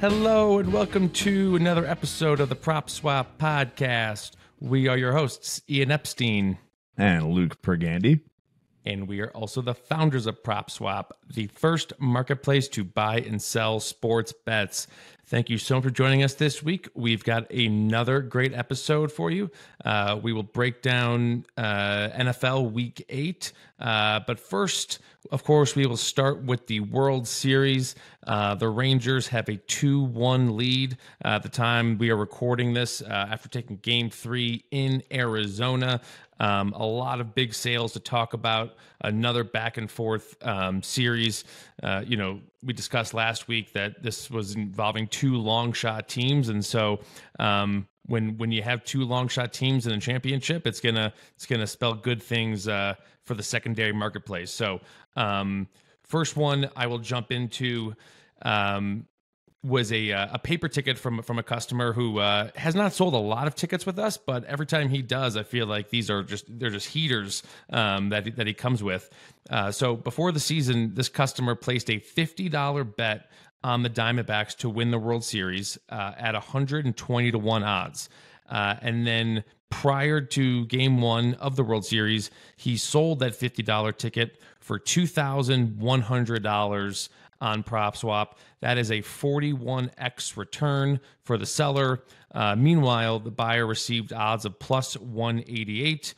Hello and welcome to another episode of the PropSwap podcast. We are your hosts, Ian Epstein. And Luke Pergande. And we are also the founders of PropSwap, the first marketplace to buy and sell sports bets. Thank you so much for joining us this week. We've got another great episode for you. We will break down NFL Week 8. But first, of course, we will start with the World Series. The Rangers have a 2-1 lead at the time we are recording this after taking Game 3 in Arizona. A lot of big sales to talk about. Another back and forth series. We discussed last week that this was involving two long shot teams, and so when you have two long shot teams in a championship, it's gonna spell good things for the secondary marketplace. So first one I will jump into. Was a paper ticket from a customer who has not sold a lot of tickets with us, but every time he does, I feel like they're just heaters that he comes with. So before the season, this customer placed a $50 bet on the Diamondbacks to win the World Series at 120-1 odds, and then prior to Game 1 of the World Series, he sold that $50 ticket for $2,100 on PropSwap. That is a 41x return for the seller. Meanwhile, the buyer received odds of plus 188,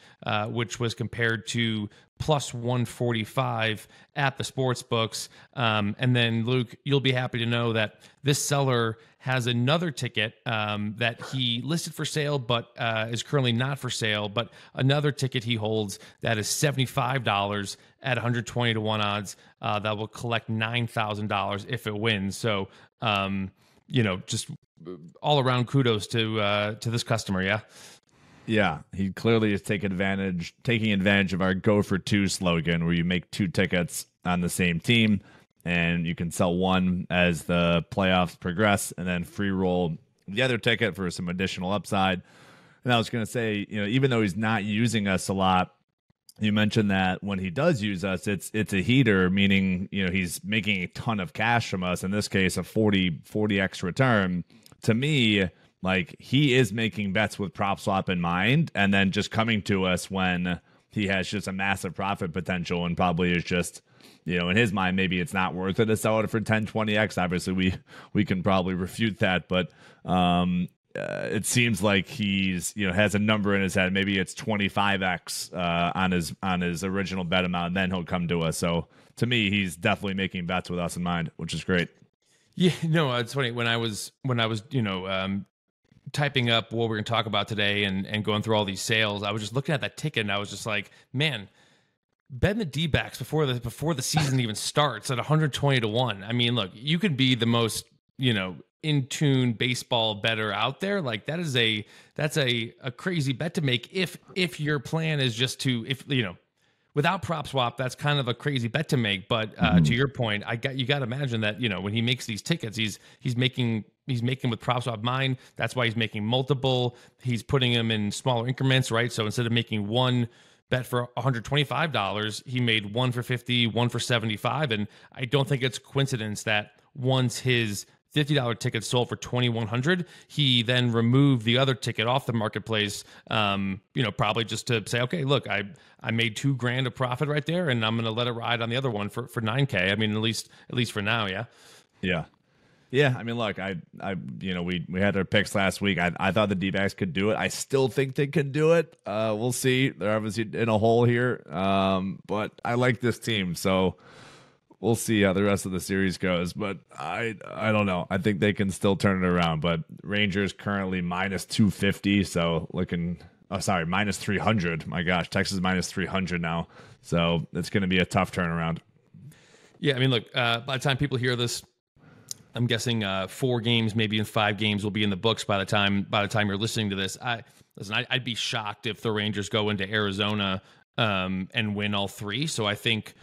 which was compared to plus 145 at the sports books. And then, Luke, you'll be happy to know that this seller has another ticket that he listed for sale, but is currently not for sale. But another ticket he holds that is $75 at 120-1 odds that will collect $9,000 if it wins. So, just all around kudos to this customer. Yeah. Yeah, he clearly is taking advantage of our "Go for Two" slogan, where you make two tickets on the same team, and you can sell one as the playoffs progress, and then free roll the other ticket for some additional upside. And I was going to say, even though he's not using us a lot, you mentioned that when he does use us, it's a heater, meaning he's making a ton of cash from us. In this case, a 40x return. To me, like, he is making bets with PropSwap in mind, and then just coming to us when he has just a massive profit potential and probably is just, in his mind, maybe it's not worth it to sell it for 10-20x. Obviously, we can probably refute that, but it seems like he's has a number in his head. Maybe it's 25x on his original bet amount, and then he'll come to us. So to me, he's definitely making bets with us in mind, which is great. Yeah, no, it's funny when I was typing up what we're going to talk about today and going through all these sales, I was just looking at that ticket and I was just like, man, bet the D-backs before the season even starts at 120-1. I mean, look, you could be the most in tune baseball bettor out there. Like, that's a crazy bet to make if your plan is just to, without PropSwap, that's kind of a crazy bet to make. But to your point, you got to imagine that when he makes these tickets, he's making with PropSwap mine. That's why he's making multiple. He's putting them in smaller increments, right? So instead of making one bet for $125, he made one for 50, one for 75, and I don't think it's a coincidence that once his $50 ticket sold for $2,100, he then removed the other ticket off the marketplace, probably just to say, okay, look, I made $2,000 of profit right there, and I'm going to let it ride on the other one for $9K. I mean, at least for now. Yeah. Yeah. I mean, look, we had our picks last week. I thought the D-backs could do it. I still think they can do it. We'll see. They're obviously in a hole here. But I like this team, so we'll see how the rest of the series goes, but I don't know. I think they can still turn it around, but Rangers currently minus 250, so minus 300. My gosh, Texas minus 300 now, so it's going to be a tough turnaround. Yeah, I mean, look, by the time people hear this, I'm guessing 4 games, maybe in 5 games, will be in the books by the time you're listening to this. I'd be shocked if the Rangers go into Arizona and win all 3. So I think,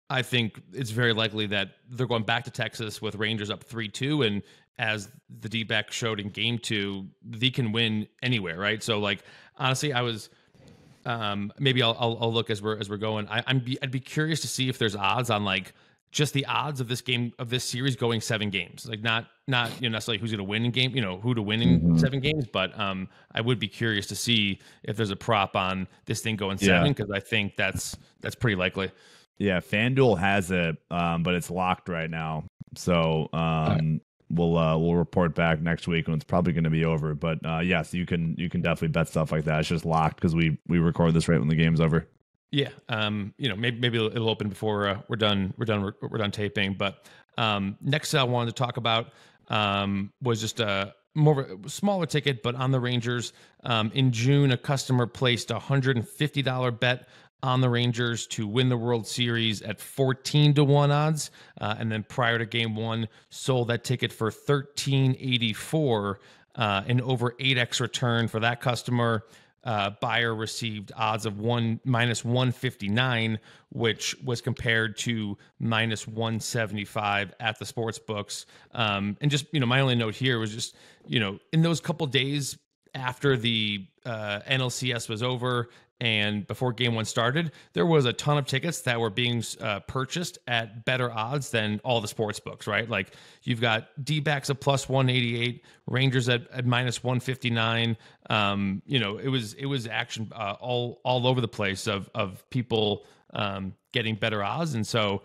I think it's very likely that they're going back to Texas with Rangers up 3-2, and as the D-back showed in Game 2, they can win anywhere, right? So, like, honestly, I was maybe I'll look as we're going. I'd be curious to see if there's odds on like just the odds of this series going 7 games, like not necessarily who's going to win in game, who to win in 7 games, but I would be curious to see if there's a prop on this thing going 7, because I think that's pretty likely. Yeah, FanDuel has it, but it's locked right now. So we'll report back next week when it's probably going to be over. But yes, you can definitely bet stuff like that. It's just locked because we record this right when the game's over. Yeah, maybe it'll open before we're done taping. But next I wanted to talk about was just a more of a smaller ticket, but on the Rangers. In June, a customer placed a $150 bet on the Rangers to win the World Series at 14-1 odds, and then prior to Game 1, sold that ticket for $13.84, an over 8x return for that customer. Buyer received odds of minus 159, which was compared to minus 175 at the sports books. And just, my only note here was just, in those couple days after the NLCS was over and before Game 1 started, there was a ton of tickets that were being purchased at better odds than all the sports books, right? Like you've got D-backs at plus 188, Rangers at minus 159. It was action all over the place of people getting better odds. And so,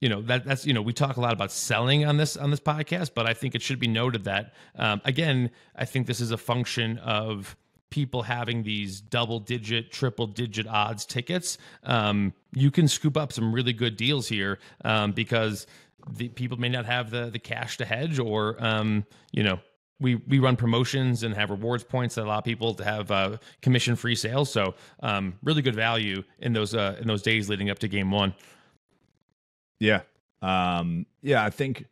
that's we talk a lot about selling on this podcast, but I think it should be noted that again, I think this is a function of people having these double-digit, triple-digit odds tickets. You can scoop up some really good deals here because the people may not have the cash to hedge, or we run promotions and have rewards points that allow people to have commission-free sales. So really good value in those days leading up to Game 1. Yeah. I think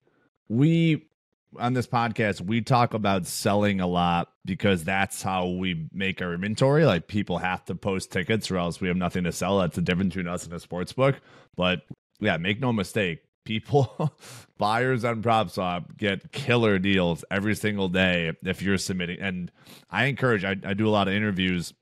on this podcast, we talk about selling a lot because that's how we make our inventory. Like people have to post tickets or else we have nothing to sell. That's the difference between us and a sports book. But yeah, make no mistake. People, buyers on PropSwap get killer deals every single day if you're submitting. And I encourage, I do a lot of interviews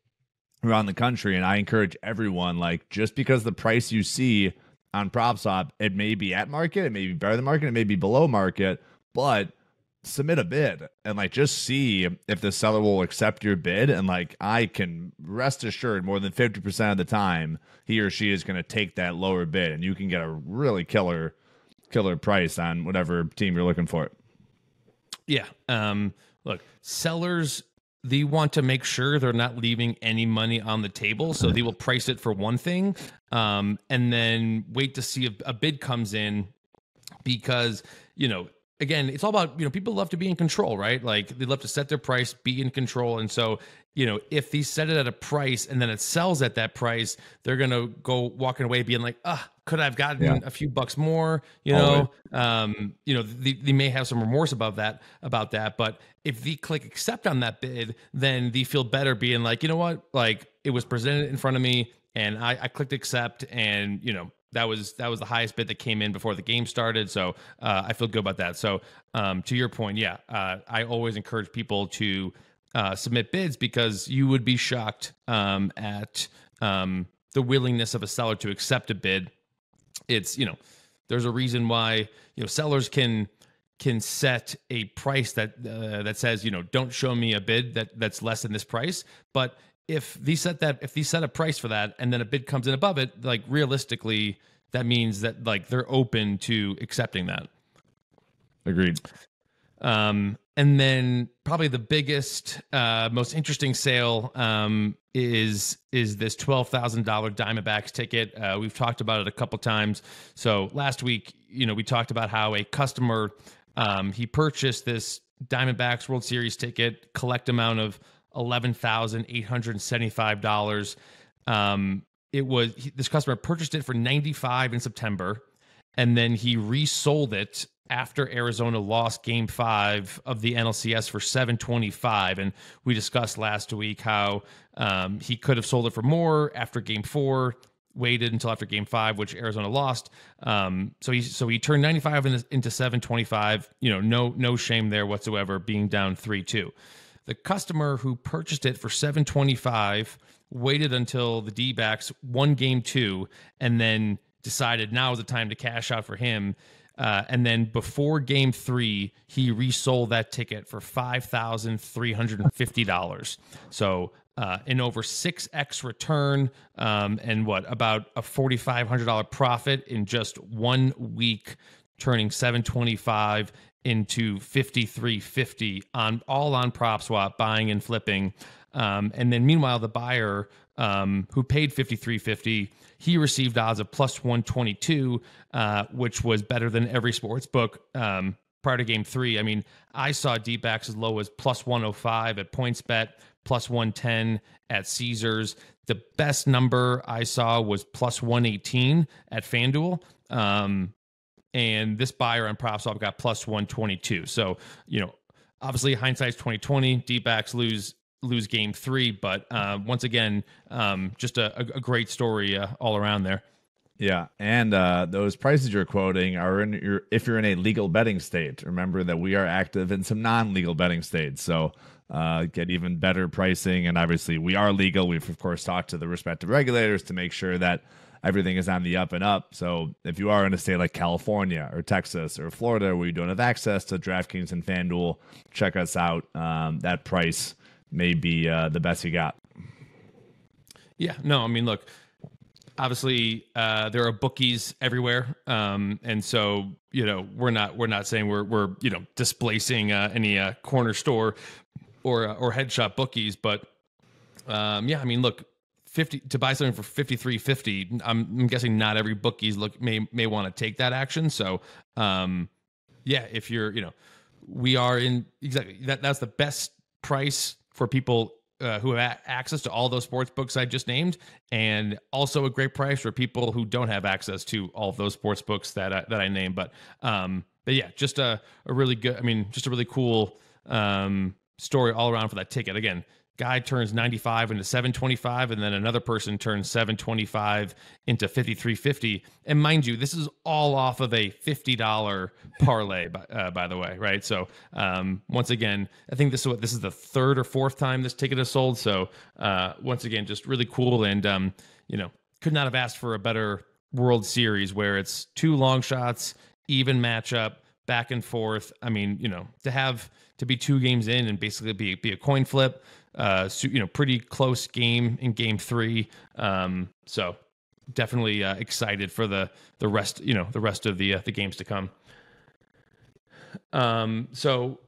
around the country, and I encourage everyone, like, just because the price you see on PropSwap, it may be at market, it may be better than market, it may be below market, but submit a bid and like just see if the seller will accept your bid. And like I can rest assured more than 50% of the time he or she is going to take that lower bid, and you can get a really killer price on whatever team you're looking for. Yeah. Look, sellers, they want to make sure they're not leaving any money on the table. So they will price it for one thing and then wait to see if a bid comes in, because, again, it's all about, people love to be in control, right? Like they love to set their price, be in control. And so, if they set it at a price and then it sells at that price, they're going to go walking away being like, could I've gotten a few bucks more, they may have some remorse about that. But if they click accept on that bid, then they feel better being like, you know what, like it was presented in front of me and I clicked accept, and, that was the highest bid that came in before the game started. So I feel good about that. So to your point, I always encourage people to submit bids, because you would be shocked at the willingness of a seller to accept a bid. It's, there's a reason why, sellers can set a price that says, don't show me a bid that's less than this price. But if they set a price for that and then a bid comes in above it, like realistically, that means that like they're open to accepting that. Agreed. And then probably the biggest, most interesting sale is this $12,000 Diamondbacks ticket. We've talked about it a couple times. So last week, we talked about how a customer, he purchased this Diamondbacks World Series ticket, collect amount of $11,875. This customer purchased it for $95 in September, and then he resold it after Arizona lost Game 5 of the NLCS for $725. And we discussed last week how he could have sold it for more after Game 4, waited until after Game 5, which Arizona lost. So he turned 95 into $725. No shame there whatsoever, being down 3-2. The customer who purchased it for $725 waited until the D-backs won Game 2 and then decided now is the time to cash out for him. And then before game 3, he resold that ticket for $5,350. So an over 6x return, and about a $4,500 profit in just 1 week, turning 725 into 5350 all on PropSwap, buying and flipping. And then meanwhile, the buyer who paid 5350, he received odds of plus 122, which was better than every sports book prior to game 3. I mean, I saw deep backs as low as plus 105 at PointsBet, plus 110 at Caesars. The best number I saw was plus 118 at FanDuel. And this buyer on PropSwap got plus 122. So, obviously hindsight's 2020. Deep backs lose game 3, but once again, just a great story all around there. Yeah, and those prices you're quoting are if you're in a legal betting state. Remember that we are active in some non-legal betting states, so get even better pricing. And obviously, we are legal. We've of course talked to the respective regulators to make sure that everything is on the up and up. So if you are in a state like California or Texas or Florida where you don't have access to DraftKings and FanDuel, check us out. That price may be the best you got. Yeah, no, I mean, look, obviously there are bookies everywhere, and so we're not saying we're displacing any corner store or head shop bookies, but I mean, look, 50 to buy something for 53.50. I'm guessing not every bookies may want to take that action. So if you're we are in exactly that's the best price for people who have access to all those sports books I just named, and also a great price for people who don't have access to all of those sports books that I named. But yeah, just a really good, just a really cool story all around for that ticket. Again, guy turns 95 into 725, and then another person turns 725 into 5350. And mind you, this is all off of a $50 parlay, by the way, right? So once again, I think this is the third or fourth time this ticket is sold. So once again, just really cool, and could not have asked for a better World Series where it's 2 long shots, even matchup, back and forth. I mean, to be 2 games in and basically be a coin flip. Pretty close game in game 3. So definitely excited for the rest, the rest of the games to come. So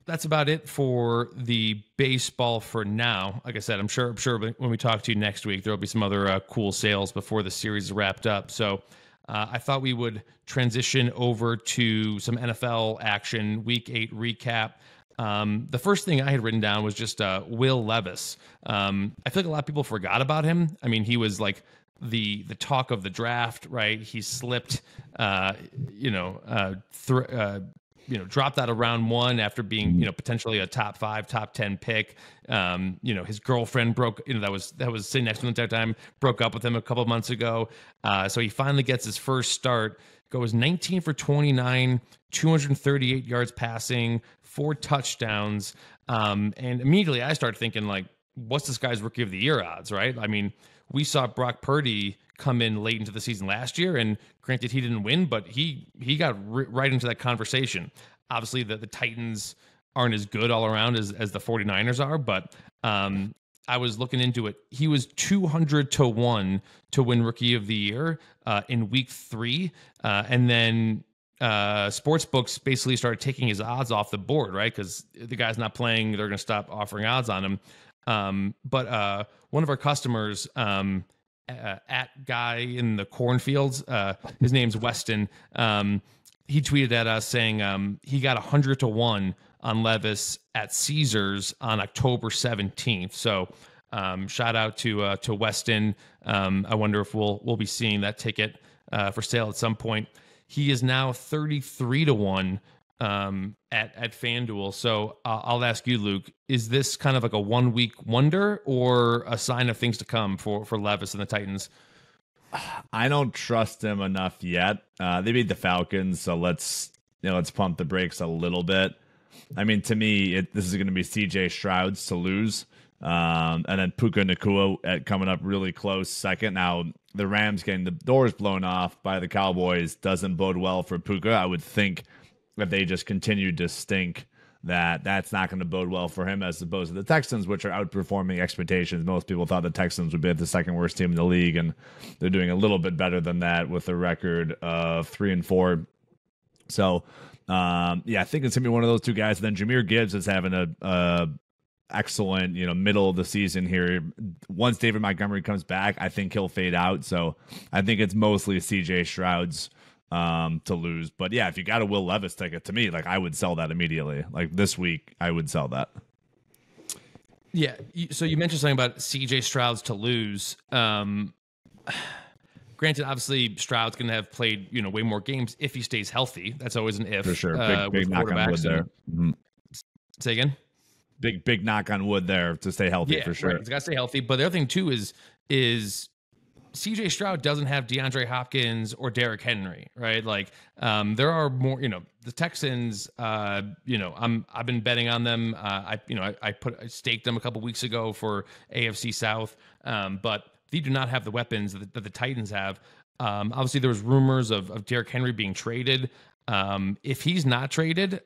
that's about it for the baseball for now. Like I said, I'm sure when we talk to you next week, there'll be some other cool sales before the series is wrapped up. So I thought we would transition over to some NFL action, Week 8 recap. The first thing I had written down was just Will Levis. I feel like a lot of people forgot about him. I mean, he was like the talk of the draft, right? He slipped, dropped out of round 1 after being, potentially a top 5, top 10 pick. His girlfriend that was sitting next to him at that time, broke up with him a couple of months ago. So he finally gets his first start, goes 19 for 29, 238 yards passing, 4 touchdowns. And immediately I started thinking, like, what's this guy's rookie of the year odds, right? I mean, we saw Brock Purdy come in late into the season last year, and granted he didn't win, but he got right into that conversation. Obviously the Titans aren't as good all around as the 49ers are, but I was looking into it. He was 200-1 to win rookie of the year in week 3. And then sports books basically started taking his odds off the board, right? Because the guy's not playing, they're going to stop offering odds on him. But one of our customers, at guy in the cornfields, his name's Weston. He tweeted at us saying he got 100-1 on Levis at Caesars on October 17th. So shout out to Weston. I wonder if we'll be seeing that ticket for sale at some point. He is now 33-1 at FanDuel. So I'll ask you, Luke, is this kind of like a 1-week wonder or a sign of things to come for Levis and the Titans? I don't trust him enough yet. They beat the Falcons, so let's pump the brakes a little bit. I mean, to me, this is going to be CJ Stroud's to lose. And then Puka Nacua coming up really close second. Now, the Rams getting the doors blown off by the Cowboys doesn't bode well for Puka. I would think that they just continued to stink, that's not going to bode well for him, as opposed to the Texans, which are outperforming expectations. Most people thought the Texans would be the second worst team in the league, and they're doing a little bit better than that with a record of 3-4. So, I think it's gonna be one of those two guys. And then Jahmyr Gibbs is having a excellent, middle of the season here. Once David Montgomery comes back, I think he'll fade out. So I think it's mostly CJ Stroud's to lose. But yeah, if you got a Will Levis ticket, to me, like, I would sell that immediately. Like this week, I would sell that. Yeah. So you mentioned something about CJ Stroud's to lose. Granted, obviously, Stroud's going to have played, way more games if he stays healthy. That's always an if. For sure. Big knock on wood there. Mm-hmm. Say again? Big knock on wood there to stay healthy, for sure. Right. He's got to stay healthy. But the other thing, too, is CJ Stroud doesn't have DeAndre Hopkins or Derrick Henry, right? Like, there are more, the Texans, I've been betting on them. I staked them a couple weeks ago for AFC South. But they do not have the weapons that the Titans have. Obviously, there was rumors of Derrick Henry being traded. If he's not traded,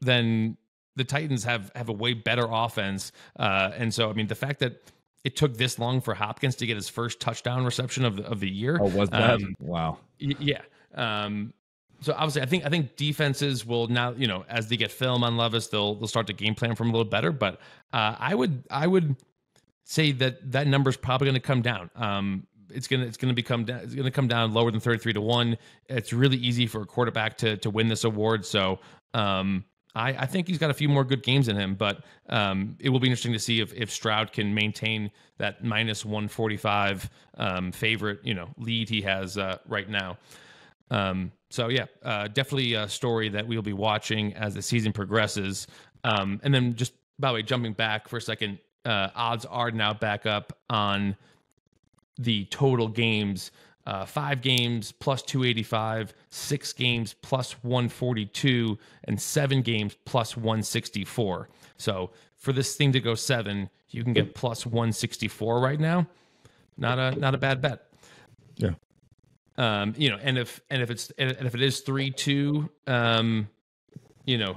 then the Titans have a way better offense. And so, I mean, the fact that it took this long for Hopkins to get his first touchdown reception of the year. Oh, was that? Wow. Yeah. So obviously, I think defenses will now, as they get film on Levis, they'll start to game plan for him a little better. But I would say that number is probably going to come down. It's going to come down lower than 33-1. It's really easy for a quarterback to win this award. So I think he's got a few more good games in him, but it will be interesting to see if Stroud can maintain that minus 145 favorite lead he has right now. Definitely a story that we'll be watching as the season progresses. And then just, by the way, jumping back for a second, odds are now back up on the total games. 5 games plus 285, 6 games plus 142, and 7 games plus 164. So for this thing to go 7, you can get plus 164 right now. Not a bad bet. Yeah. And if it is 3-2,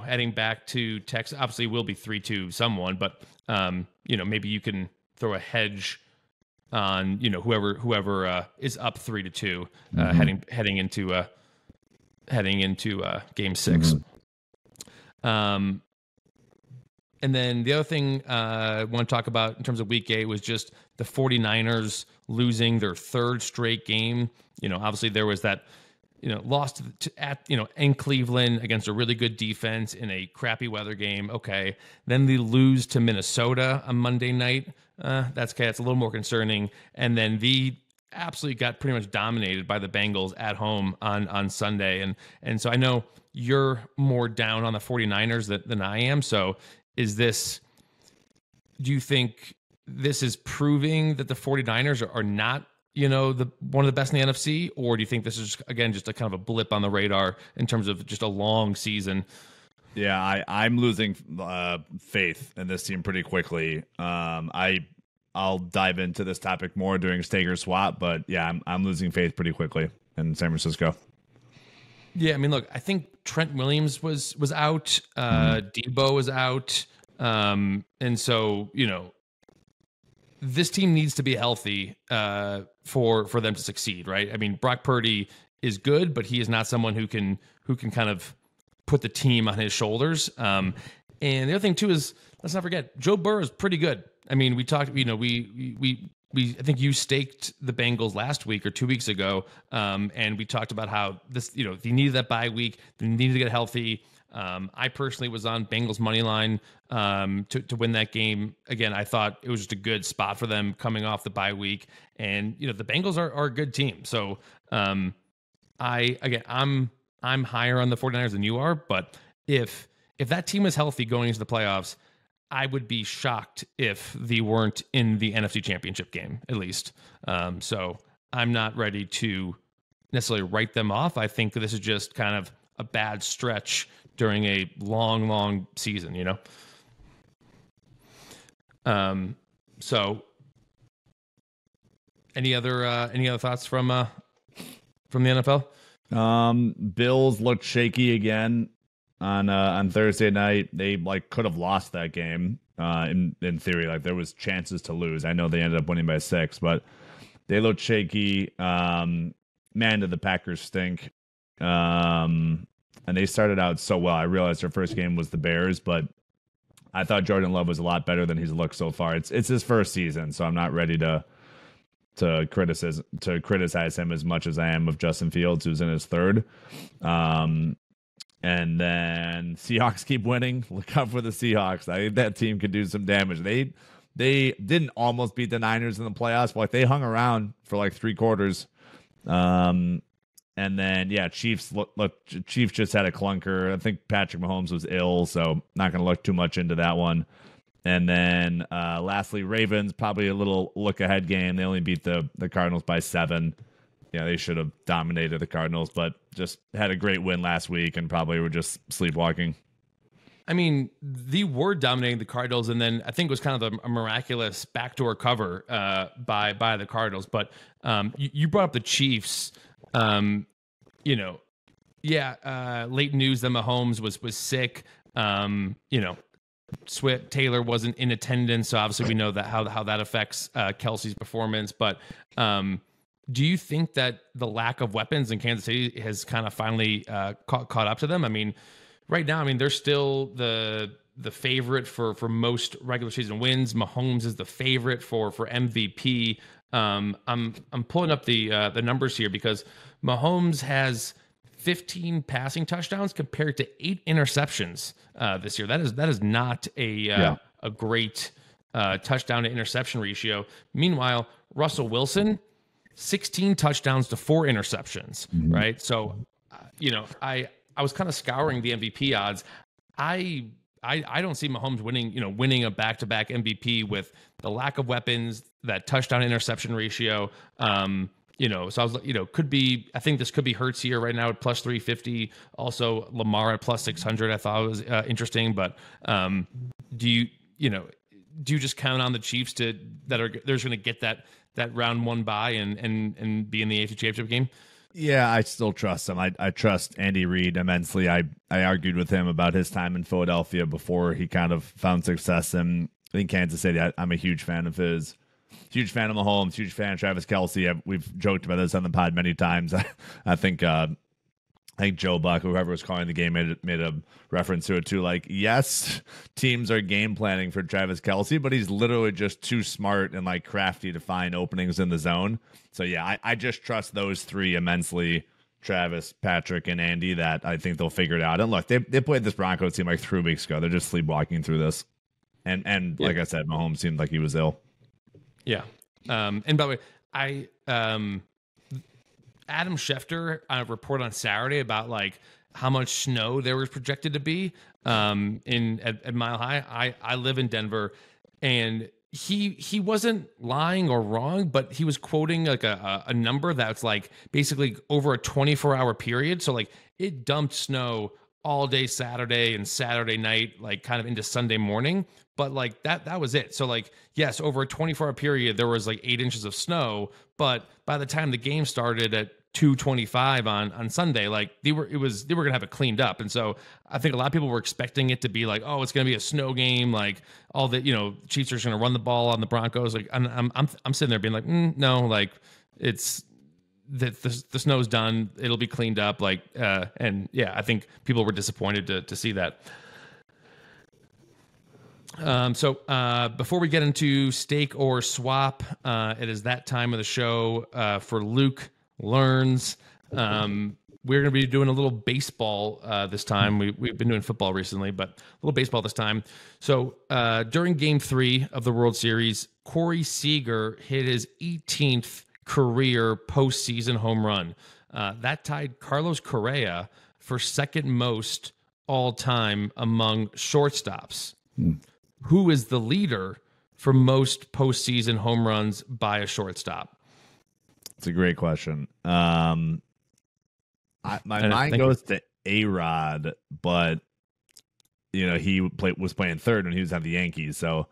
heading back to Texas, obviously it will be 3-2 someone, but maybe you can throw a hedge on whoever is up 3-2 heading into game 6. And then the other thing I want to talk about in terms of week 8 was just the 49ers losing their 3rd straight game. Obviously there was that lost in Cleveland against a really good defense in a crappy weather game. Okay. Then they lose to Minnesota on Monday night. That's okay. It's a little more concerning. And then they absolutely got pretty much dominated by the Bengals at home on Sunday. And so I know you're more down on the 49ers than I am. So do you think this is proving that the 49ers are not, one of the best in the NFC, or do you think this is just a kind of a blip on the radar in terms of just a long season? Yeah, I'm losing faith in this team pretty quickly. I'll dive into this topic more during Stake or Swap, but yeah, I'm losing faith pretty quickly in San Francisco. Yeah, I mean, look, I think Trent Williams was out, Debo was out, and so this team needs to be healthy for them to succeed, right? I mean, Brock Purdy is good, but he is not someone who can kind of put the team on his shoulders. And the other thing too is, let's not forget, Joe Burrow is pretty good. I mean, we talked, we I think you staked the Bengals last week or 2 weeks ago, and we talked about how this, they needed that bye week, they needed to get healthy. I personally was on Bengals money line to win that game. Again, I thought it was just a good spot for them coming off the bye week, and the Bengals are a good team. So I'm higher on the 49ers than you are, but if that team is healthy going into the playoffs, I would be shocked if they weren't in the NFC Championship game, at least. So I'm not ready to necessarily write them off. I think this is just kind of a bad stretch during a long season, So Any other thoughts from the NFL? Bills looked shaky again on Thursday night. They could have lost that game. In theory, there was chances to lose. I know they ended up winning by 6, but they looked shaky. Man, did the Packers stink. And they started out so well. I realized their first game was the Bears, but I thought Jordan Love was a lot better than he's looked so far. It's his first season, so I'm not ready to criticize him as much as I am of Justin Fields, who's in his third. And then Seahawks keep winning. Look out for the Seahawks. I think that team could do some damage. They didn't almost beat the Niners in the playoffs, but they hung around for 3 quarters. And then Chiefs Chiefs just had a clunker. I think Patrick Mahomes was ill, so not going to look too much into that one. And then lastly, Ravens, probably a little look ahead game. They only beat the Cardinals by 7. Yeah, they should have dominated the Cardinals, but just had a great win last week and probably were just sleepwalking. I mean, they were dominating the Cardinals, and then I think it was kind of a miraculous backdoor cover by the Cardinals. But you brought up the Chiefs. Late news that Mahomes was sick. Swift Taylor wasn't in attendance, so obviously we know that how that affects Kelsey's performance. But do you think that the lack of weapons in Kansas City has kind of finally caught up to them? I mean, right now, they're still the favorite for most regular season wins. Mahomes is the favorite for MVP. I'm pulling up the numbers here because Mahomes has 15 passing touchdowns compared to 8 interceptions this year. That is not a great touchdown to interception ratio. Meanwhile, Russell Wilson, 16 touchdowns to 4 interceptions. Mm-hmm. Right. So, I was kind of scouring the MVP odds. I don't see Mahomes winning a back-to-back MVP with the lack of weapons, that touchdown interception ratio. So I was, could be, I think this could be Hurts here right now at plus 350. Also Lamar at plus 600. I thought it was interesting, but do you just count on the Chiefs they're going to get that round 1 bye and be in the AFC Championship game? Yeah, I still trust him. I trust Andy Reid immensely. I argued with him about his time in Philadelphia before he kind of found success in Kansas City. I'm a huge fan of his. Huge fan of Mahomes. Huge fan of Travis Kelce. We've joked about this on the pod many times. I think Joe Buck, whoever was calling the game, made a reference to it too. Yes, teams are game planning for Travis Kelce, but he's literally just too smart and crafty to find openings in the zone. So yeah, I just trust those 3 immensely, Travis, Patrick, and Andy, that I think they'll figure it out. And look, they played this Broncos team 3 weeks ago. They're just sleepwalking through this. And like I said, Mahomes seemed like he was ill. Yeah. And by the way, Adam Schefter report on Saturday about how much snow there was projected to be at Mile High. I live in Denver, and he wasn't lying or wrong, but he was quoting a number that's basically over a 24-hour period. So it dumped snow all day Saturday and Saturday night, kind of into Sunday morning. But that was it. So yes, over a 24-hour period, there was 8 inches of snow. But by the time the game started at 2:25 on Sunday, they were gonna have it cleaned up. And so I think a lot of people were expecting it to be oh, it's gonna be a snow game, all the Chiefs are gonna run the ball on the Broncos. I'm sitting there being no, it's the snow's done, it'll be cleaned up. And yeah, I think people were disappointed to see that. So before we get into stake or swap, it is that time of the show for Luke Learns. We're going to be doing a little baseball this time. We've been doing football recently, but a little baseball this time. So during Game 3 of the World Series, Corey Seager hit his 18th career postseason home run. That tied Carlos Correa for second most all-time among shortstops. Who is the leader for most postseason home runs by a shortstop? It's a great question. My mind goes to A-Rod, but he was playing third when he was on the Yankees, so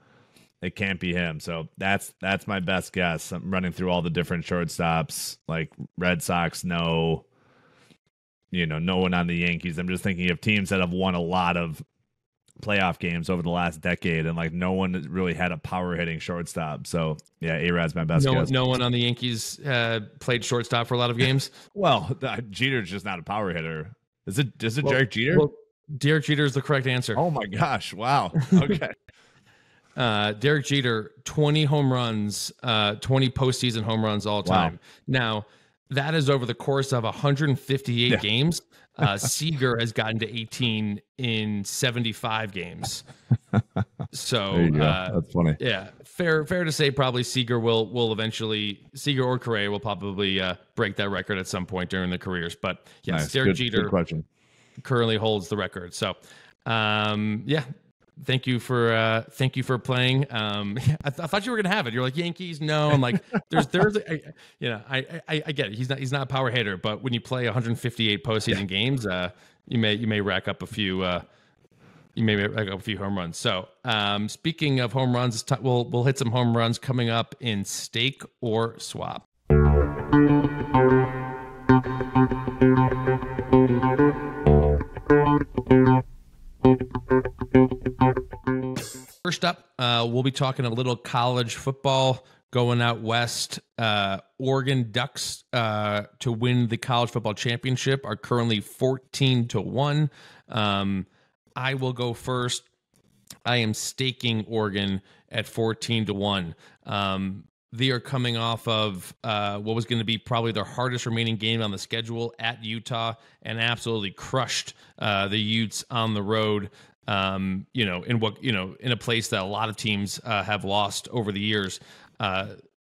it can't be him. So that's my best guess. I'm running through all the different shortstops, like Red Sox, no one on the Yankees. I'm just thinking of teams that have won a lot of playoff games over the last decade, and like no one really had a power hitting shortstop. So yeah, A-Rod's my best guess. No one on the Yankees played shortstop for a lot of games. Well, Jeter's just not a power hitter. Is it Derek Jeter? Well, Derek Jeter is the correct answer. Oh my gosh! Wow. Okay. Derek Jeter, 20 home runs, 20 postseason home runs all time. Wow. Now, that is over the course of 158 games. Seager has gotten to 18 in 75 games. So that's funny. Yeah, fair to say probably Seager will eventually, Seager or Correa will probably break that record at some point during their careers. But yes, nice. Derek Jeter currently holds the record. So thank you for playing. I thought you were gonna have it. You're like Yankees. No, I'm like I get it. He's not a power hitter, but when you play 158 postseason games, you may rack up a few. You may rack up a few home runs. So speaking of home runs, we'll hit some home runs coming up in Stake or Swap. First up, we'll be talking a little college football going out west. Oregon Ducks to win the college football championship are currently 14-1. I will go first. I am staking Oregon at 14-1. They are coming off of what was going to be probably their hardest remaining game on the schedule at Utah, and absolutely crushed the Utes on the road. In a place that a lot of teams have lost over the years.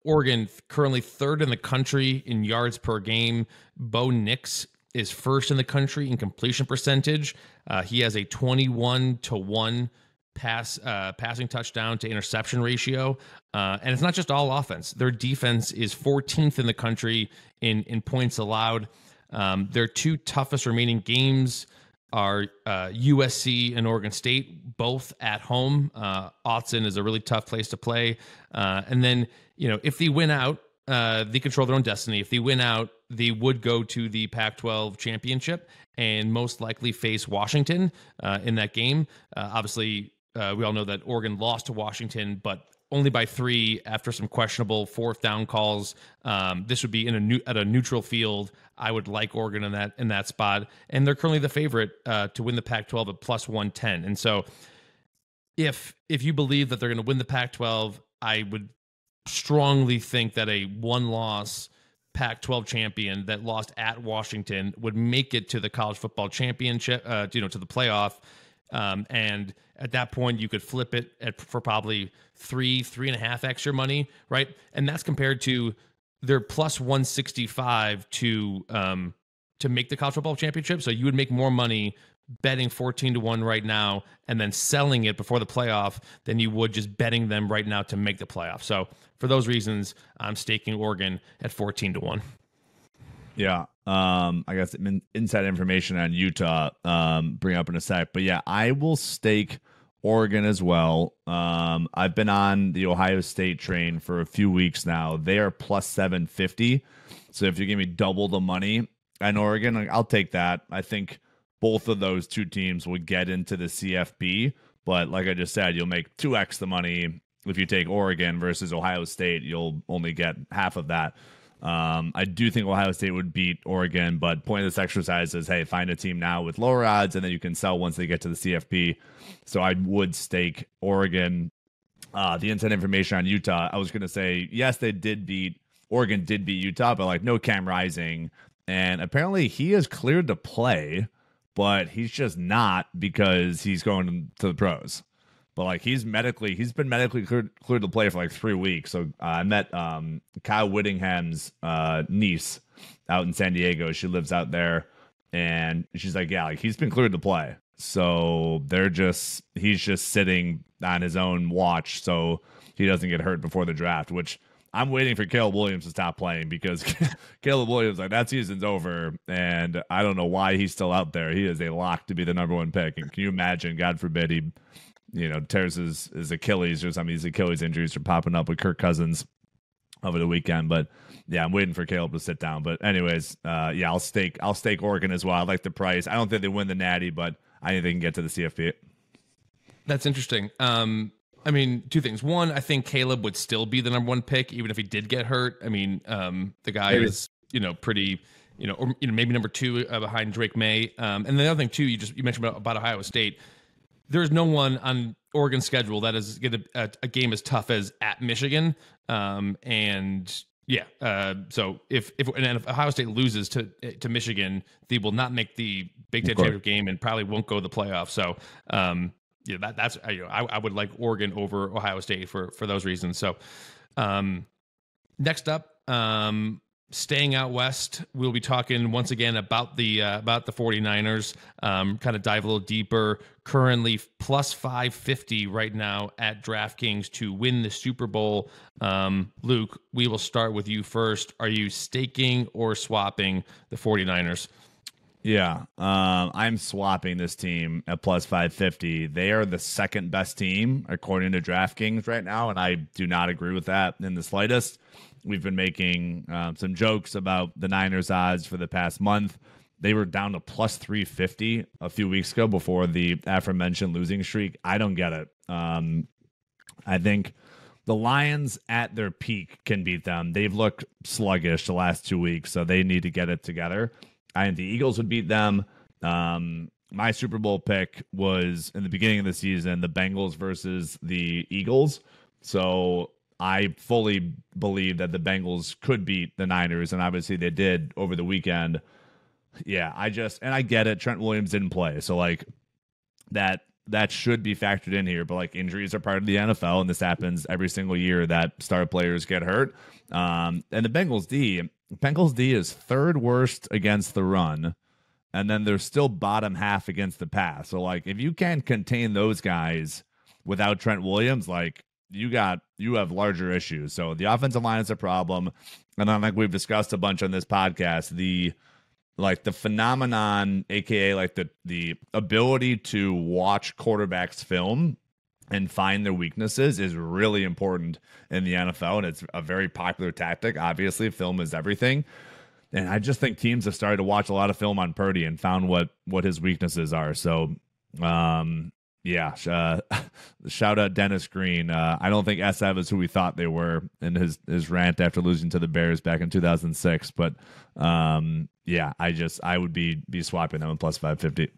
Oregon currently third in the country in yards per game. Bo Nix is first in the country in completion percentage. He has a 21-1 passing touchdown to interception ratio. And it's not just all offense. Their defense is 14th in the country in points allowed. Their two toughest remaining games are USC and Oregon State, both at home. Autzen is a really tough place to play. And then, if they win out, they control their own destiny. If they win out, they would go to the Pac-12 championship and most likely face Washington in that game. Obviously, we all know that Oregon lost to Washington, but only by 3 after some questionable fourth down calls. This would be at a neutral field. I would like Oregon in that spot, and they're currently the favorite to win the Pac-12 at plus 110. And so, if you believe that they're going to win the Pac-12, I would strongly think that a one-loss Pac-12 champion that lost at Washington would make it to the college football championship, to the playoff. And at that point, you could flip it for probably 3.5 extra money, right? And that's compared to their plus 165 to make the college football championship. So you would make more money betting 14-1 right now and then selling it before the playoff than you would just betting them right now to make the playoff. So for those reasons, I'm staking Oregon at 14-1. Yeah. I guess inside information on Utah, bring up in a sec, but yeah, I will stake Oregon as well. I've been on the Ohio State train for a few weeks now. They are plus 750. So if you give me double the money on Oregon, I'll take that. I think both of those two teams would get into the CFP, but like I just said, you'll make 2x the money if you take Oregon versus Ohio State. You'll only get half of that. I do think Ohio State would beat Oregon, but point of this exercise is, hey, find a team now with lower odds, and then you can sell once they get to the CFP. So I would stake Oregon. The inside information on Utah, I was going to say, yes, Oregon did beat Utah, but like no Cam Rising. And apparently he is cleared to play, but he's just not because he's going to the pros. But like he's been medically cleared to play for like 3 weeks. So I met Kyle Whittingham's niece out in San Diego. She lives out there, and she's like, yeah, like he's been cleared to play. So he's just sitting on his own watch so he doesn't get hurt before the draft, which I'm waiting for Caleb Williams to stop playing, because Caleb Williams, like, that season's over, and I don't know why he's still out there. He is a lock to be the number 1 pick. And can you imagine, God forbid, he tears his Achilles or something. These Achilles injuries are popping up with Kirk Cousins over the weekend. But yeah, I'm waiting for Caleb to sit down. But anyways, I'll stake Oregon as well. I like the price. I don't think they win the Natty, but I think they can get to the CFP. That's interesting. I mean, two things. One, I think Caleb would still be the number one pick, even if he did get hurt. I mean, the guy is, pretty, or maybe number two behind Drake May. And the other thing too, you mentioned about Ohio State. There's no one on Oregon's schedule that is going to a game as tough as at Michigan. So if Ohio State loses to Michigan, they will not make the Big Ten championship game and probably won't go to the playoffs. So that's I would like Oregon over Ohio State for those reasons. So next up, staying out west, we'll be talking once again about the 49ers. Kind of dive a little deeper. Currently plus 550 right now at DraftKings to win the Super Bowl. Luke, we will start with you first. Are you staking or swapping the 49ers? Yeah, I'm swapping this team at plus 550. They are the second best team according to DraftKings right now, and I do not agree with that in the slightest. We've been making some jokes about the Niners odds for the past month. They were down to plus 350 a few weeks ago before the aforementioned losing streak. I don't get it. I think the Lions at their peak can beat them. They've looked sluggish the last 2 weeks, so they need to get it together. I think the Eagles would beat them. My Super Bowl pick was in the beginning of the season, the Bengals versus the Eagles. So I fully believe that the Bengals could beat the Niners, and obviously they did over the weekend. Yeah, I get it. Trent Williams didn't play, so like that should be factored in here. But like injuries are part of the NFL, and this happens every single year that star players get hurt. And the Bengals D is third worst against the run, and then they're still bottom half against the pass. So like if you can't contain those guys without Trent Williams, like you have larger issues. So the offensive line is a problem. And then like we've discussed a bunch on this podcast, the phenomenon, aka like the ability to watch quarterbacks film and find their weaknesses is really important in the NFL, and it's a very popular tactic. Obviously, film is everything. And I just think teams have started to watch a lot of film on Purdy and found what his weaknesses are. So shout out Dennis Green. I don't think SF is who we thought they were in his rant after losing to the Bears back in 2006. But I would be swapping them in plus 550.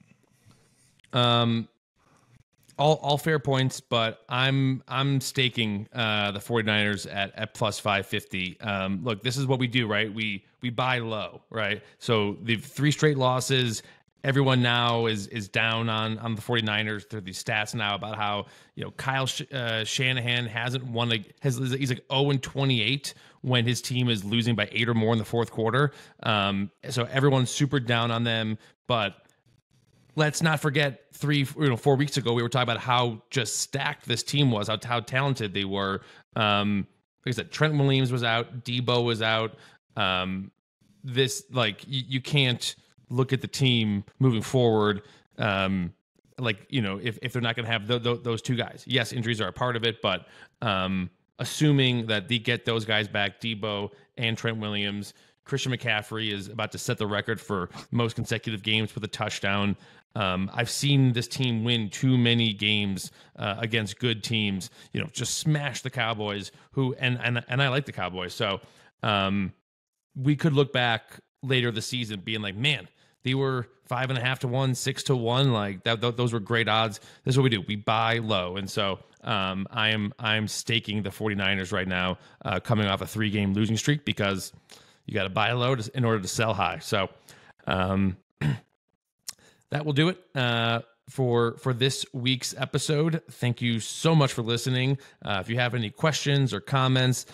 All fair points, but I'm staking the 49ers at plus 550. Look, this is what we do, right? We buy low, right? So the 3 straight losses. Everyone now is down on the 49ers. There are these stats now about how Kyle Shanahan hasn't won he's like 0-28 when his team is losing by 8 or more in the fourth quarter. So everyone's super down on them. But let's not forget 4 weeks ago we were talking about how just stacked this team was, how talented they were. Like I said, Trent Williams was out, Debo was out. You can't look at the team moving forward, if they're not going to have those two guys. Yes, injuries are a part of it, but assuming that they get those guys back, Debo and Trent Williams, Christian McCaffrey is about to set the record for most consecutive games with a touchdown. I've seen this team win too many games against good teams, just smash the Cowboys and I like the Cowboys. So we could look back later this season being like, man, they were 5.5 to 1, 6 to 1. Like that, those were great odds. This is what we do. We buy low. And so I'm staking the 49ers right now, coming off a 3-game losing streak, because you got to buy low in order to sell high. So that will do it for this week's episode. Thank you so much for listening. If you have any questions or comments,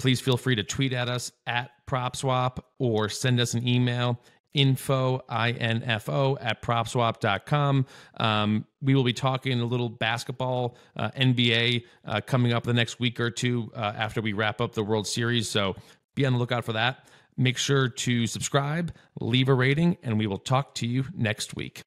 please feel free to tweet at us at PropSwap or send us an email, info at propswap.com. We will be talking a little basketball, NBA, coming up the next week or two after we wrap up the World Series. So be on the lookout for that. Make sure to subscribe, leave a rating, and we will talk to you next week.